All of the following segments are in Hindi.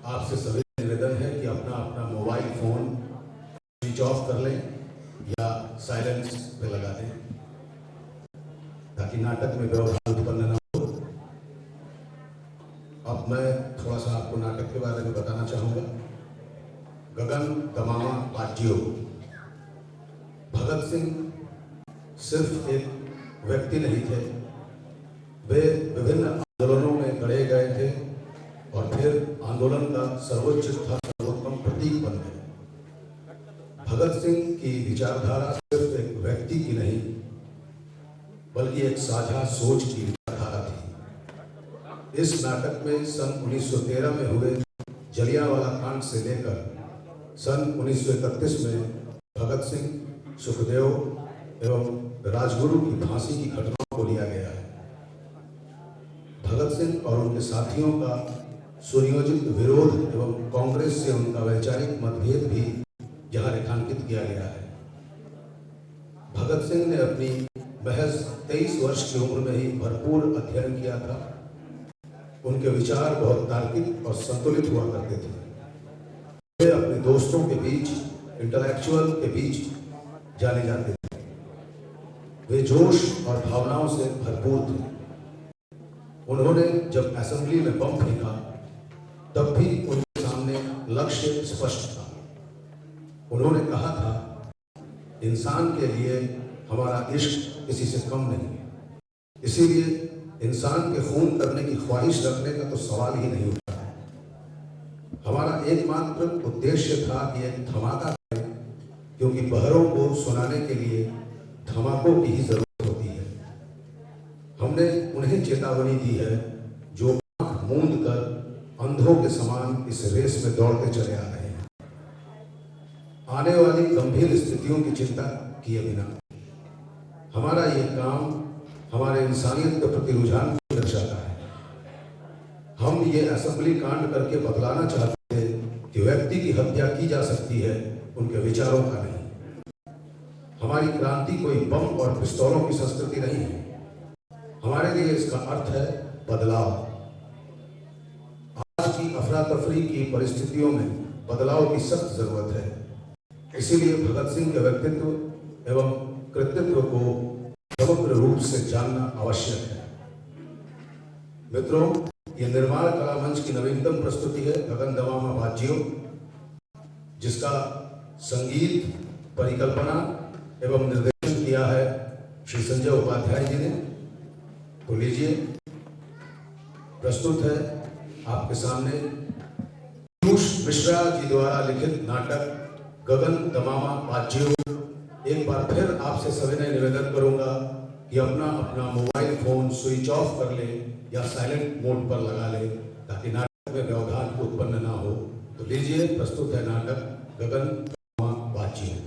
आपसे सभी निवेदन है कि अपना अपना मोबाइल फोन स्विच ऑफ कर लें या साइलेंस पे लगा दें ताकि नाटक में व्यवधान उत्पन्न न हो। अब मैं थोड़ा सा आपको नाटक के बारे में बताना चाहूँगा। गगन दमामा बाजियो। भगत सिंह सिर्फ एक व्यक्ति नहीं थे, वे विभिन्न आंदोलनों में गढ़े गए थे और फिर आंदोलन का सर्वोच्च तथा सर्वोत्तम प्रतीक बन गए। भगत सिंह की विचारधारा सिर्फ एक व्यक्ति की नहीं बल्कि एक साझा सोच की विचारधारा थी। इस नाटक में सन 1913 में हुए जलियांवाला कांड से लेकर सन 1931 में भगत सिंह, सुखदेव एवं राजगुरु की फांसी की घटनाओं को लिया गया है। भगत सिंह और उनके साथियों का सुनियोजित विरोध एवं कांग्रेस से उनका वैचारिक मतभेद भी यहाँ रेखांकित किया गया है। भगत सिंह ने अपनी महज 23 वर्ष की उम्र में ही भरपूर अध्ययन किया था। उनके विचार बहुत तार्किक और संतुलित हुआ करते थे। वे अपने दोस्तों के बीच, इंटेलेक्चुअल के बीच जाने जाते थे। वे जोश और भावनाओं से भरपूर थे। उन्होंने जब असेंबली में बम फेंका तब भी उनके सामने लक्ष्य स्पष्ट था। उन्होंने कहा था, इंसान के लिए हमारा इश्क किसी से कम नहीं है, इसीलिए इंसान के खून करने की ख्वाहिश रखने का तो सवाल ही नहीं उठा। हमारा एकमात्र उद्देश्य था कि एक धमाका करें, क्योंकि बहरों को सुनाने के लिए धमाकों की ही जरूरत होती है। हमने उन्हें चेतावनी दी है जो आंख मूंद कर अंधों के समान इस रेस में दौड़ते चले आ रहे हैं। आने वाली गंभीर स्थितियों की चिंता किए बिना हमारा ये काम हमारे इंसानियत के प्रति रुझान को दर्शाता है। हम ये असेंबली कांड करके बतलाना चाहते हैं कि व्यक्ति की हत्या की जा सकती है, उनके विचारों का नहीं। हमारी क्रांति कोई बम और पिस्तौलों की संस्कृति नहीं है। हमारे लिए इसका अर्थ है बदलाव। आज की अफरा तफरी की परिस्थितियों में बदलाव की सख्त जरूरत है। इसीलिए भगत सिंह के व्यक्तित्व एवं कृतित्व को समग्र रूप से जानना आवश्यक है। मित्रों, ये निर्माण कला मंच की नवीनतम प्रस्तुति है गगन दमामा बाजियो, जिसका संगीत, परिकल्पना एवं निर्देशन किया है श्री संजय उपाध्याय जी ने। तो लीजिए, प्रस्तुत है आपके सामने पीयूष मिश्रा जी द्वारा लिखित नाटक गगन दमामा बाजियो। एक बार फिर आपसे सविनय निवेदन करूंगा कि अपना अपना मोबाइल फोन स्विच ऑफ कर ले या साइलेंट मोड पर लगा ले ताकि नाटक में व्यवधान उत्पन्न ना हो। तो लीजिए, प्रस्तुत है नाटक गगन दमामा बाजियो।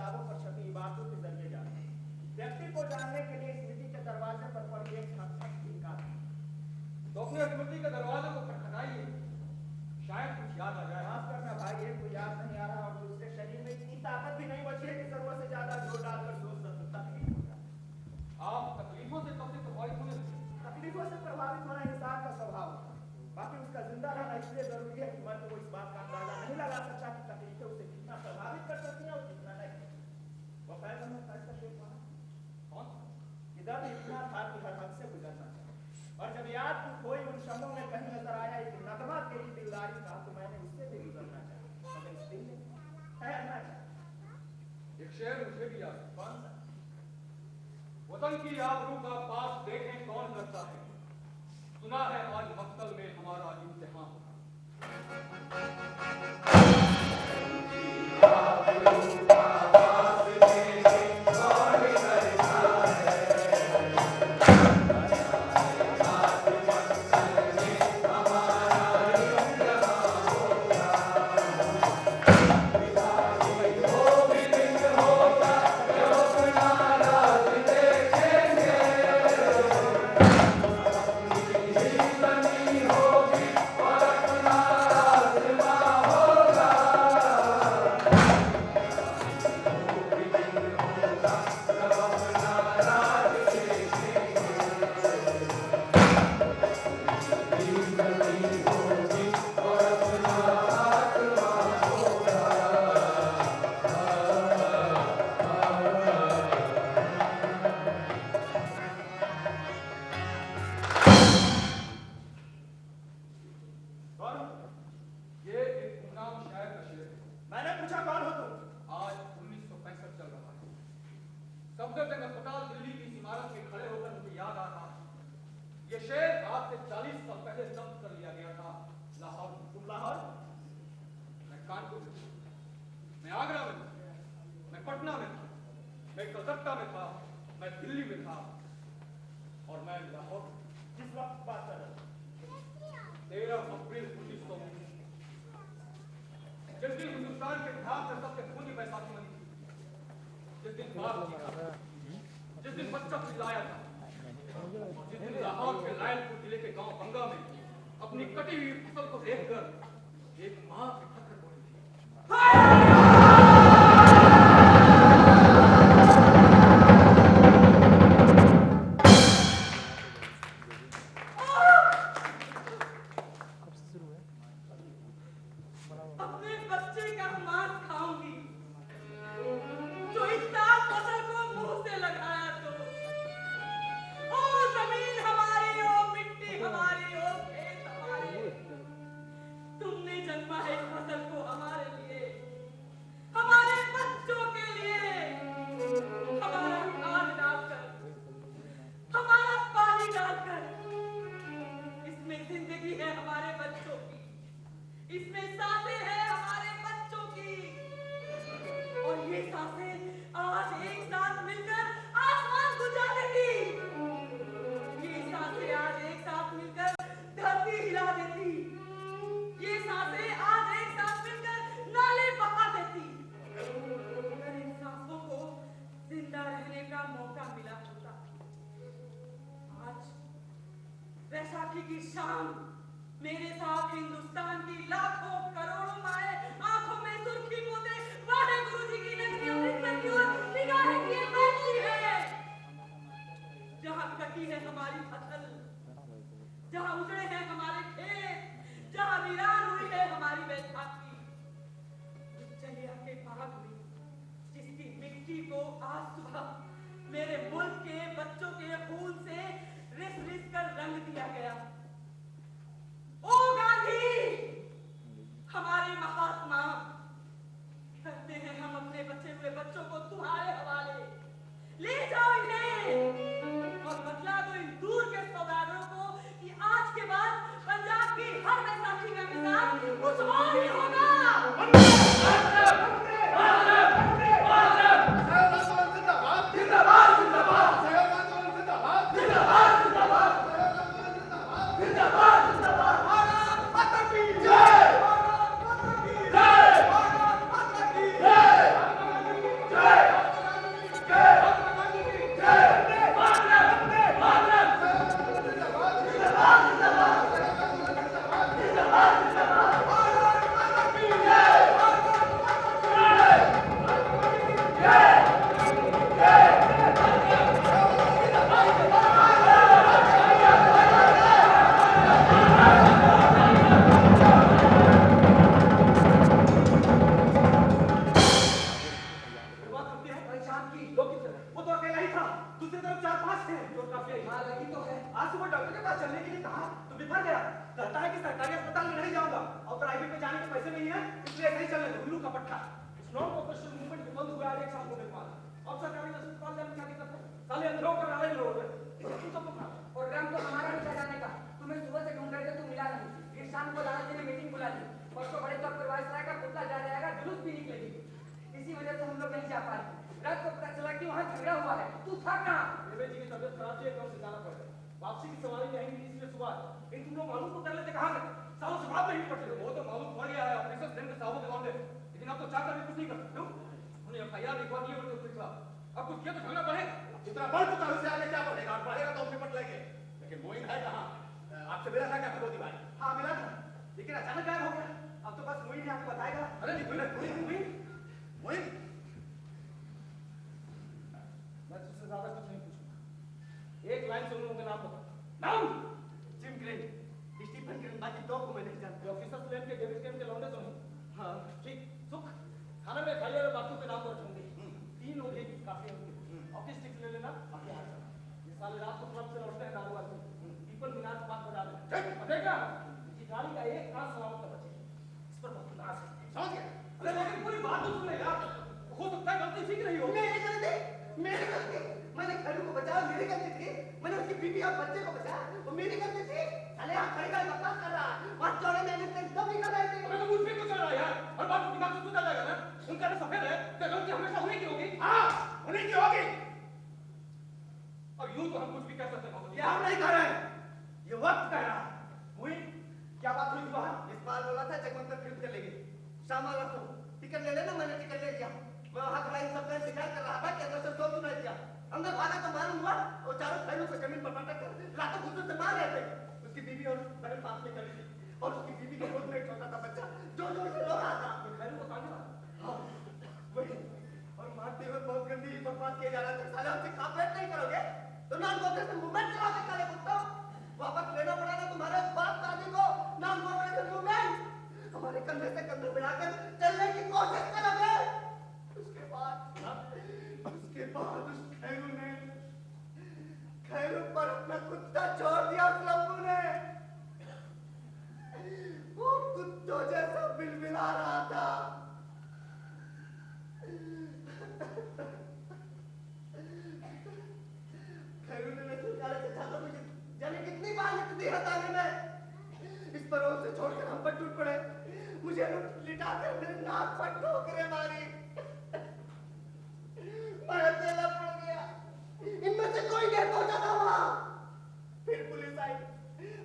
किताबों पर छपी बातों के जरिए जाने, व्यक्ति को जानने के लिए स्मृति के दरवाजे पर पड़ी एक सार्थक लिखा था। तो अपने स्मृति के दरवाजे को खटखटाइए, शायद कुछ याद आ जाए। माफ करना भाई, एक को याद नहीं आ रहा और दूसरे शरीर में इतनी ताकत भी नहीं बची है कि जरूरत से ज्यादा जोर डालकर सोच सकूं। तकलीफ हो जाए। आप तकलीफों से कब से प्रभावित होने लगे? तकलीफों से प्रभावित होना इंसान का स्वभाव है। बाकी उसका जिंदा रहना इसलिए जरूरी है कि मैं तो इस बात का अंदाजा नहीं लगा सकता कि तकलीफें उसे कितना प्रभावित कर सकती हैं और कितना नहीं। वो पैगंबर में फैसला शेख माना कौन? कि दर्द इतना था कि हर हद से गुजरना चाहिए। और जब याद की खोई उन शमों में कहीं नजर आया एक नगमा तेरी दिलदारी का, तो मैंने उससे भी गुजरना चाहिए, मगर इस दिल में ठहरना चाहिए। एक शेर मुझे भी याद है। कौन सा? वतन की आबरू का पास देखें कौन करता है, सुना है आज मक्तल में हमारा इम्तिहान होगा। अपनी कटी हुई फसल को देखकर एक मां पत्थर बोली थी। वैशाखी की शाम मेरे साथ हिंदुस्तान की लाखों करोड़ों माए आंखों में सुर्खी पोते वाहे गुरुजी की नगरी अमृतसर की ओर निगाहें किए बैठी है। जहां कटी है हमारी फसल, जहां उजड़े हैं हमारे खेत, जहां वीरान हुई है हमारी वैशाखी, चलिया के बाग में जिसकी मिट्टी को आज सुबह मेरे मुल्क के बच्चों के खून से रिस रिस कर रंग दिया गया। ओ गांधी, हमारे महात्मा, कहते हैं हम अपने बचे हुए बच्चों को तुम्हारे हवाले, ले जाओ इन्हें और बतला दो इन दूर के सौदागरों को कि आज के बाद कहता है कि सरकारी अस्पताल में नहीं जाऊंगा और प्राइवेट में जाने के पैसे नहीं है, इसलिए ऐसे ही चलने दो। उल्लू का पट्टा। इस नॉन प्रोफेशनल मूवमेंट के बंद हुआ एक साल होने के बाद और सरकारी अस्पताल जाने क्या दिक्कत है? साले अंधों कर रहे लोग तुम सब अपना प्रोग्राम तो हमारा नहीं जाने का। तुम्हें सुबह से ढूंढ रहे थे, तुम मिला नहीं। फिर शाम को लाला जी ने मीटिंग बुला ली। परसों बड़े चौक पर वाइसराय का पुतला जा जाएगा, जुलूस भी निकलेगी। इसी वजह से हम लोग नहीं जा पाए। रात को पता चला कि वहाँ झगड़ा हुआ है। तू था कहाँ? देवेश जी की तबीयत खराब थी, एकदम से जाना पड़ा। वापसी की सवारी रहेंगी इसलिए सुबह इन तुम लोग मालूम तो कर लेते कहाँ गए? सालों से बात नहीं पड़ती। वो तो मालूम पड़ गया है ऑफिसर्स दिन के साहब के मामले, लेकिन अब तो चाहकर भी कुछ नहीं कर सकते हो। उन्हें एफआईआर लिखवा दी और उसके खिलाफ अब कुछ किया तो झगड़ा बढ़ेगा। जितना बढ़ चुका है उससे आगे क्या बढ़ेगा? और बढ़ेगा तो हम निपट लेंगे। लेकिन मोइन है कहाँ? आपसे मिला था क्या भगवती भाई? हाँ मिला था, लेकिन अचानक गायब हो गया। अब तो बस मोइन ही आपको बताएगा। अरे नहीं, मोइन मैं तुझसे ज्यादा कुछ नहीं पूछूंगा। एक लाइन से उन लोगों के नाम बता। नाम? जिम क्रेन, स्टीफन क्रेन, बाकी दो को मैं नहीं जानता। ऑफिसर्स लेन के डेविड क्रेन के लौंडे तो नहीं? हाँ ठीक। सुख खाना में खाइए और बातों पे नाम पर रखूंगे। 3 लोग एक काफी होंगे। ऑफिस टिक्स ले लेना अपने हाथ से। ये साले रात को क्लब से लौटते हैं दारू आदमी। पीपल मीनार के पास बजा देना। देखा ये गाड़ी का एक कान सलामत का बचे। इस पर बहुत नाज है। समझ गया? अरे लेकिन पूरी बात तो सुन ले यार। हो सकता है गलती सीख रही हो। मेरी गलती। मैंने खड़ू को बचाया, मेरी गलती थी। मैंने उसकी बीवी और बच्चे को बचाया, वो मेरी गलती थी। साले आप खड़ी का बकवास कर रहा है। वहाँ चौड़े में एकदम ही कर रहे थे। अबे तो मुझ पे क्यों चल रहा है यार? हर बात दिमाग से टूटा जाएगा ना। उनका तो सफेद है, तो गलती हमेशा उन्हीं की होगी। हाँ, उन्हीं की होगी। अब यूं तो हम कुछ भी कह सकते हैं। ये हम नहीं कर रहे हैं, ये वक्त कह रहा है। हुई क्या बात हुई थी वहाँ? इस बार बोला था जगमग में फिल्म चलेगी। शाम रखो, टिकट ले लेना। मैंने टिकट ले लिया। मैं वहाँ खड़ा इन सबका इंतजार कर रहा था कि अंदर से सो क्यों नहीं दिया। अंदर भागा तो मालूम हुआ और चारों खैरों को जमीन पर पटक कर लातों घुसों से मार रहे थे। उसकी बीवी और बहन पास में खड़ी थी और उसकी बीवी के गोद में एक छोटा सा बच्चा जोर जोर से रो रहा था। खैरों को ताने वाला। हाँ, वही। और मारते हुए बहुत गंदी बकवास किए जा रहा था। साले हमसे कॉपरेट नहीं करोगे तो नॉन कोऑपरेशन मूवमेंट चलाओगे साले कुत्तों। वापस लेना पड़ेगा तुम्हारे बाप दादी को नॉन कोऑपरेशन मूवमेंट। हमारे कंधे से कंधे मिलाकर चलने की कोशिश करोगे। उसके बाद उस खैरू पर अपना कुत्ता छोड़ दिया उस लंबू ने। वो कुत्तों जैसा बिलबिला रहा था। खैरू ने निकाले से छातों में जाने कितनी बार लिख दी हताने में। इस पर से छोड़कर हम पर टूट पड़े। मुझे लिटाकर मेरे नाक पर ठोकरें मारी। मैं अकेला पड़ गया। इनमें से कोई नहीं पहुंचा था वहां। फिर पुलिस आई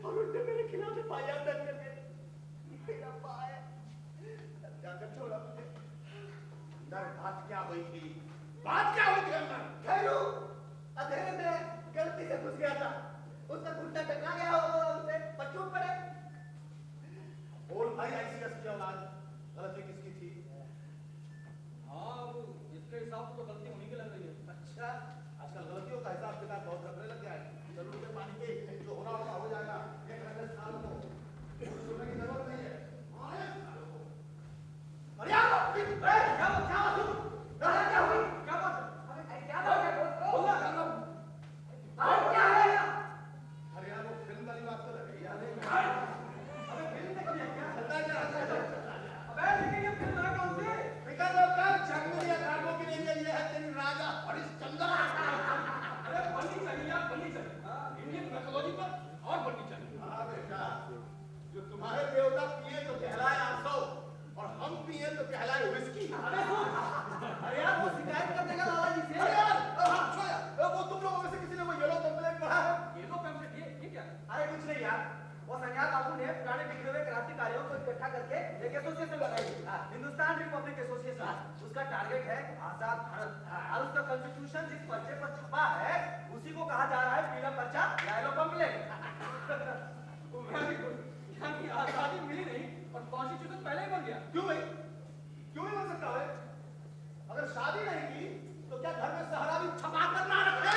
और उनने मेरे खिलाफ एफआईआर दर्ज कर दी। मेरा भाई जाकर छोड़ा मुझे। अंदर बात क्या हुई थी? अंदर? खैरू अंधेरे में गलती से घुस गया था। उसका घुटना टकरा गया और उससे बच्चों पड़े। बोल भाई, आईसीएस की औलाद, गलती किसकी थी? हाँ, वो इसके हिसाब से तो गलती उन्हीं की लग रही है। अच्छा, आजकल गलतियों का हिसाब किताब बहुत रखने लग गया है। जरूर से पानी के जो होना होगा हो जाएगा। एक रंग साल को सुनने की जरूरत नहीं है। अरे आओ, क्या हुई? क्या बात है? बोलना करना। क्या है? अरे यार वो फिल्म वाली बात कर रही है। अबे फिल्म देखनी है क्या? चलता है। अबे लेकिन ये फिल्म है कौन सी? निकल लो कर जंगली रागों के लिए ये है तेरी राजा हरिश्चंद्र। अरे बननी चाहिए यार, बननी चाहिए। इंडियन मैथोलॉजी पर और बननी चाहिए। हाँ बेटा, जो तुम्हारे देवता पिए तो कहलाए आंसू और हम पिए तो कहलाए विस्की। अरे यार वो शिकायत कर देगा लाला जी से। अरे यार हाँ छोड़ यार, वो तुम लोगों में से किसी ने वो येलो पैम्फलेट पढ़ा है? येलो पैम्फलेट ये क्या है? अरे कुछ नहीं यार, वो संज्ञा बाबू ने पुराने बिगड़े हुए क्रांतिकारियों को इकट्ठा करके एक एसोसिएशन बनाई, हिंदुस्तान रिपब्लिक एसोसिएशन। उसका टारगेट है आजाद भारत और उसका कॉन्स्टिट्यूशन जिस पर्चे पर छपा है उसी को कहा जा रहा है पीला पर्चा या येलो पैम्फलेट। Very good. यानी आजादी मिली नहीं और कॉन्स्टिट्यूशन पहले ही बन गया। क्यों भाई? क्यों नहीं बन सकता है? अगर शादी नहीं की तो क्या घर में सहरा भी छपा कर ना रखे?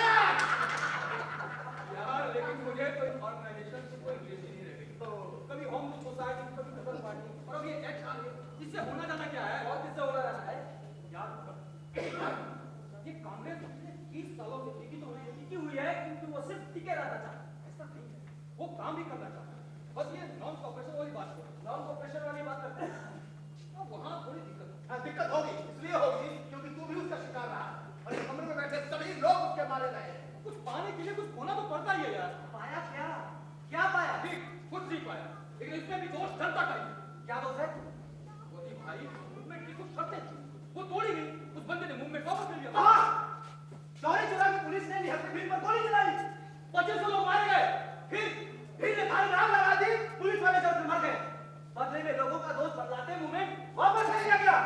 यार लेकिन मुझे तो ऑर्गेनाइजेशन से कोई रिलेशन नहीं रह गई। तो कभी होम सोसाइटी, कभी नगर पार्टी और अब ये एक्ट आ गया। इससे होना जाना क्या है? और किससे होना रहना है? यार ये कांग्रेस पिछले 20 सालों से टिकी तो टिकी हुई है क्योंकि वो सिर्फ टिके रहना चाहता है। ऐसा नहीं है, वो काम भी करना चाहता है। बस ये नॉन दिखाया, लेकिन इसमें भी दोष जनता का ही। क्या दोष है? मोदी भाई, मूवमेंट की कुछ शर्तें थी, वो तोड़ी गई। उस बंदे ने मूवमेंट वापस ले लिया। चौरी चौरा की पुलिस ने निहत्थे भीड़ पर गोली चलाई, 2500 लोग मारे गए। भीड़ ने थाने आग लगा दी, पुलिस वाले जब मर गए। बदले में लोगों का दोष बदलाते मूवमेंट वापस ले लिया गया।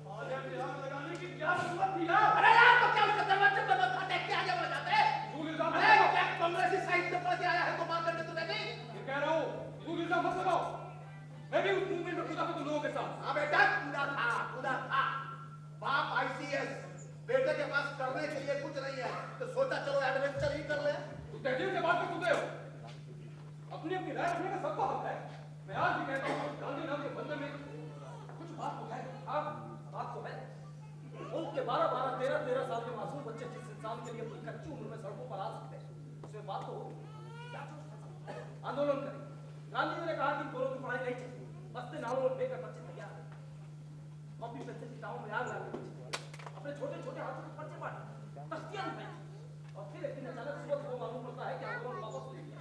थाने में आग लगाने की क्या जरूरत थी यार? अरे यार, तो क्या उसका दरवाजे पर मत देख के आगे बढ़ जाते? झूठ इल्जाम मत अरे लगाओ। क्या कांग्रेसी साइड से पढ़ के आया है तो बात करने तुम्हें नहीं? ये कह रहा हूँ, झूठ इल्जाम मत लगाओ। मैं भी उस मूवमेंट में कूदा था तुम लोगों के साथ। हाँ बेटा, कूदा था। बाप ICS, बेटे के पास करने के लिए कुछ नहीं है, तो सोचा चलो एडवेंचर ही कर ले। तू तहजीब से बात कर सुनते हो। अपनी अपनी राय रखने का सबको हक है। मैं आज भी कहता हूँ, गांधी नाम के बंधन में कुछ बात तो है। हाँ, बात तो है। मुल्क के 12-12, 13-13 साल के मासूम बच्चे जिस इंसान के लिए अपनी कच्ची उम्र में सड़कों पर आ सकते हैं, उसमें बात तो होगी। क्या आंदोलन करें। गांधी जी ने कहा कि दोनों की पढ़ाई नहीं चाहिए, बस्ते नालों में लेकर बच्चे तैयार हैं। कॉपी पेंसिल किताबों में आग लगा के अपने छोटे छोटे हाथों से पर्चे बांटे, तख्तियां उठाई, और फिर एक दिन अचानक सुबह मालूम पड़ता है कि आंदोलन वापस ले लिया।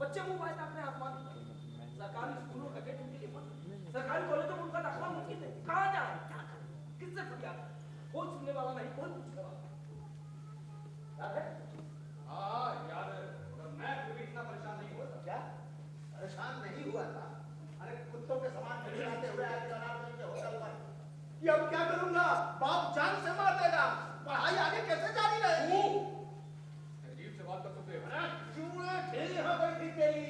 बच्चे मुंह आए अपने आसमान की तरफ। सरकारी स्कूलों का गेट उनके लिए बंद, सरकारी कॉलेजों में उनका दाखिला मुमकिन है। कहाँ जाए, क्या करें, किससे फरियाद करें? कोई सुनने वाला नहीं, कोई पूछने वाला नहीं। याद है? हाँ याद है, और मैं फिर भी इतना परेशान नहीं हुआ था। क्या परेशान नहीं हुआ था? अरे कुत्तों के समान खिलाते हुए आज जनार्दन के होटल पर कि अब क्या करूंगा, बाप जान से मार देगा, पढ़ाई आगे कैसे जारी रहेगी? तहजीब से बात कर सकते हो। अरे चूड़े ढेरी हो गई थी तेरी।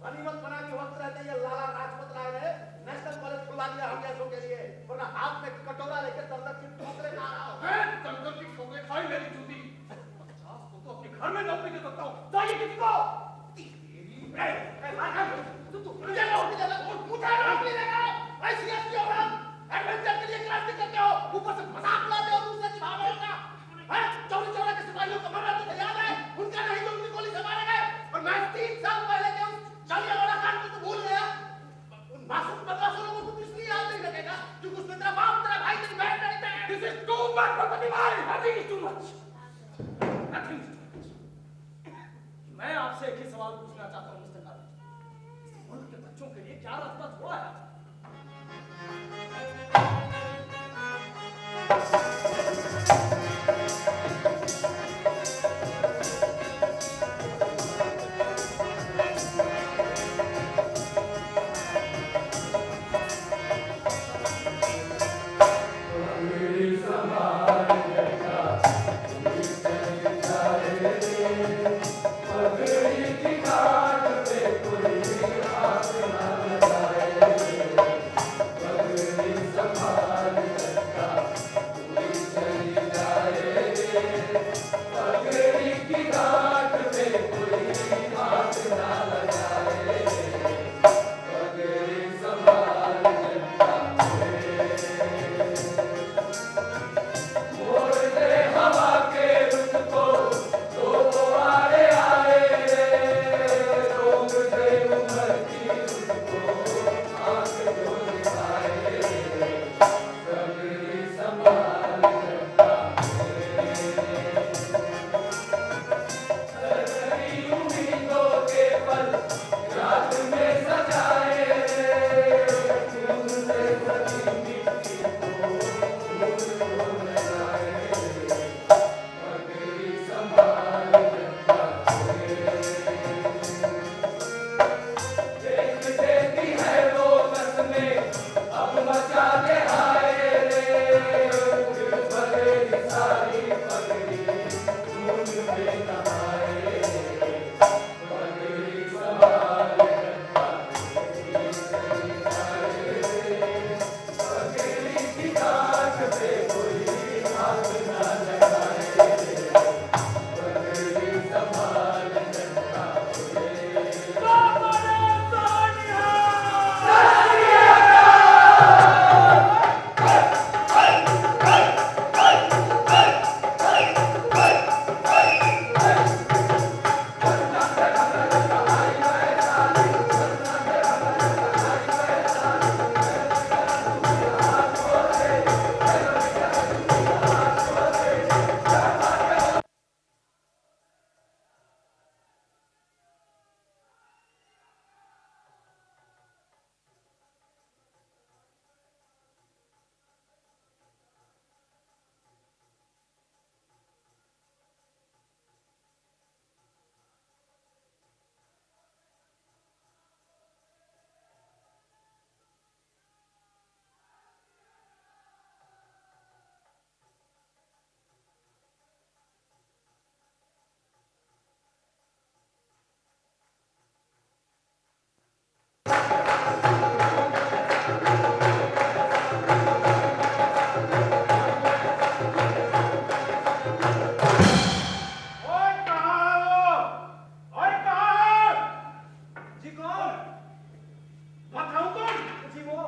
गनीमत बना के वक्त रहते ये लाला लाजपत राय ने नेशनल कॉलेज खुला दिया हम जैसों के लिए, वरना हाथ में कटोरा लेकर दर्द की ठोकरे खा रहा हूं। मैं दंगल की ठोकरें खाई मेरी जूती। 50 को तो अपने घर में नौकरी दे सकता हूँ। चाहिए किसी को? मुझे नौकरी देगा? ICS की औरत, एडवेंचर के लिए क्रांति करते हो, ऊपर से मजाक उड़ाते हो दूसरे की भावनाओं का। हैं? चौरी चौरा के सिपाहियों का मरना तुझे याद है? उनका नहीं तो उनकी गोली से मारे गए। और मैं 3 साल पहले के उस जलियांवाला कांड को तो भूल गया। उन मासूम 1500 लोगों को कुछ नहीं याद नहीं लगेगा, क्योंकि उसमें तेरा बाप, तेरा भाई, तेरी बहन नहीं थे। This is too much, Bhagwati भाई। Nothing is too much. Nothing is too much. मैं आपसे एक ही सवाल पूछना चाहता हूँ मिस्टर गांधी। इस मुल्क के बच्चों के लिए क्या रास्ता छोड़ा है? कौन? बताऊं कौन? जी वो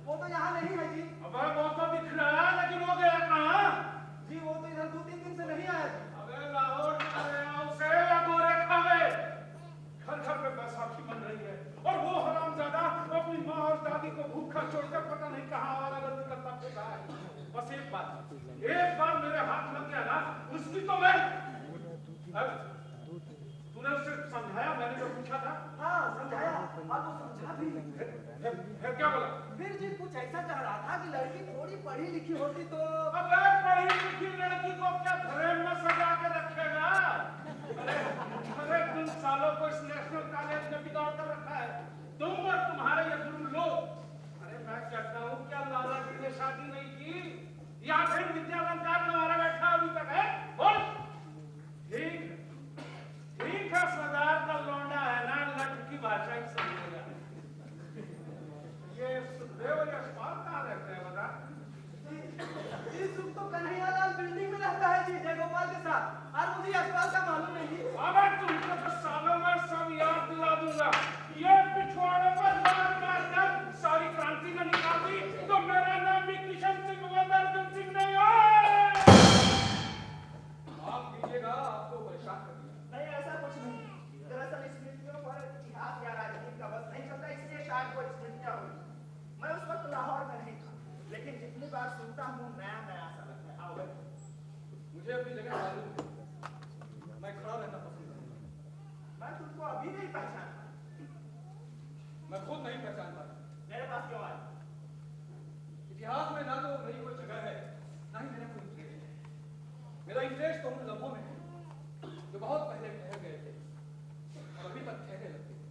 तो यहाँ नहीं है जी। अबे वो तो दिख रहा है, लेकिन वो गया कहाँ? जी वो तो इधर 2-3 दिन से नहीं आया जी। अबे लाहौर खा गया उसे या गोरे खा गए? घर घर पे बैसाखी मन रही है और वो हरामजादा अपनी माँ और दादी को भूखा छोड़कर पता नहीं कहाँ आवारागर्दी करता फिरता है। बस एक बार मेरे हाथ लग गया ना, उसकी तो मैं तूने उसे समझाया? मैंने जो पूछा था। हाँ समझाया, आप तो समझा भी। फिर क्या बोला? फिर जी कुछ ऐसा कह रहा था कि लड़की थोड़ी पढ़ी लिखी होती तो। अबे पढ़ी लिखी लड़की को क्या फ्रेम में सजा के रखेगा? अरे तुम सालों को इस नेशनल कॉलेज में बिगाड़ कर रखा है, तुम और तुम्हारे ये गुरु लोग। अरे मैं कहता हूँ क्या लाला जी ने शादी नहीं की या फिर विद्यालंकार तुम्हारा बैठा अभी तक है? बोल। ठीक है, सरदार का लौंडा है ना, लट की भाषा ही समझेगा। ये सुखदेव यशपाल कहाँ रहते हैं बता? जी सुख तो कन्हैयालाल बिल्डिंग में रहता है जी, जयगोपाल के साथ। और मुझे यशपाल का मालूम नहीं जी। अबे तुमको तो सालों में सब याद दिला दूंगा। ये पिछवाड़े पर मार मार कर सारी क्रांति में निकाल दी तो मेरा नाम भी किशन सिंह अर्जुन सिंह नहीं है। माफ कीजिएगा, आपको परेशान कर दिया। नहीं ऐसा कुछ नहीं, दरअसल स्मृतियों पर इतिहास या राजनीति का बस नहीं चलता, इसलिए शायद वो स्मृतियां हुई। मैं उस वक्त लाहौर में नहीं था, लेकिन जितनी बार सुनता हूँ नया नया सा लगता है। आओ बैठो। मुझे अपनी जगह मालूम है, मैं खड़ा रहना पसंद करूंगा। मैं तुमको अभी नहीं पहचानता। मैं खुद नहीं पहचान पाता। मेरे पास क्यों आए? इतिहास में ना तो मेरी कोई जगह है, ना ही मेरा कोई इंटरेस्ट है। मेरा इंटरेस्ट तो उन लम्हों में है जो बहुत पहले ठहर गए थे और अभी तक ठहरे लगते हैं।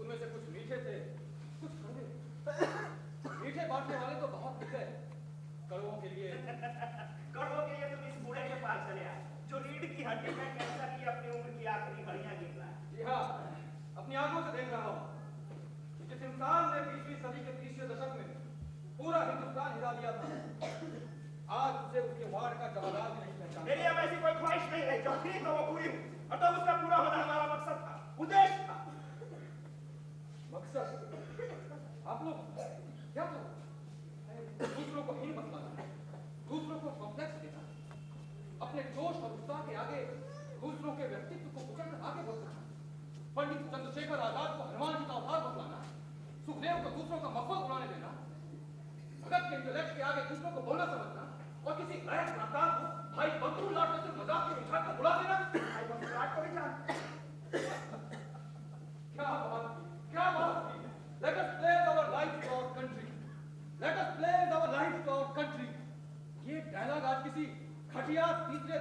उनमें से कुछ मीठे थे, कुछ कड़वे। मीठे बांटने वाले तो बहुत दिखे, कड़वों के लिए तुम इस बूढ़े के पास चले आए जो रीढ़ की हड्डी में कैंसर की अपनी उम्र की आखिरी घड़ियां गिन रहा है। जी हाँ, अपनी आंखों से देख रहा हूँ कि जिस इंसान ने 20वीं सदी के 30वें दशक में पूरा हिंदुस्तान हिला दिया था, आज उसे उसके वार्ड का जवाबदार भी नहीं पहचान। मेरी अब ऐसी कोई ख्वाहिश नहीं रही, जो थी तो वो पूरी हुई। अतः उसका पूरा होना हमारा मकसद था, उद्देश्य था। मकसद आप लोग क्या करो? दूसरों को हीन बतलाना, दूसरों को कॉम्प्लेक्स देना, अपने जोश और उत्साह के आगे दूसरों के व्यक्तित्व को कुचलकर आगे बढ़ सकना, पंडित चंद्रशेखर आजाद को हनुमान जी का अवतार बतलाना, सुखदेव को दूसरों का मखौल उड़ाने देना, भगत के इंटेलेक्ट के आगे दूसरों को बोलना समझना और किसी गैर प्रांतार को भाई बंधु लाट में से मजाक के उछाल कर बुला देना। भाई बंधुराज को भी जानते हैं। क्या बात की, क्या बात की। Let us pledge our lives to our country. Let us pledge our lives to our country. ये डायलॉग आज किसी घटिया तीसरे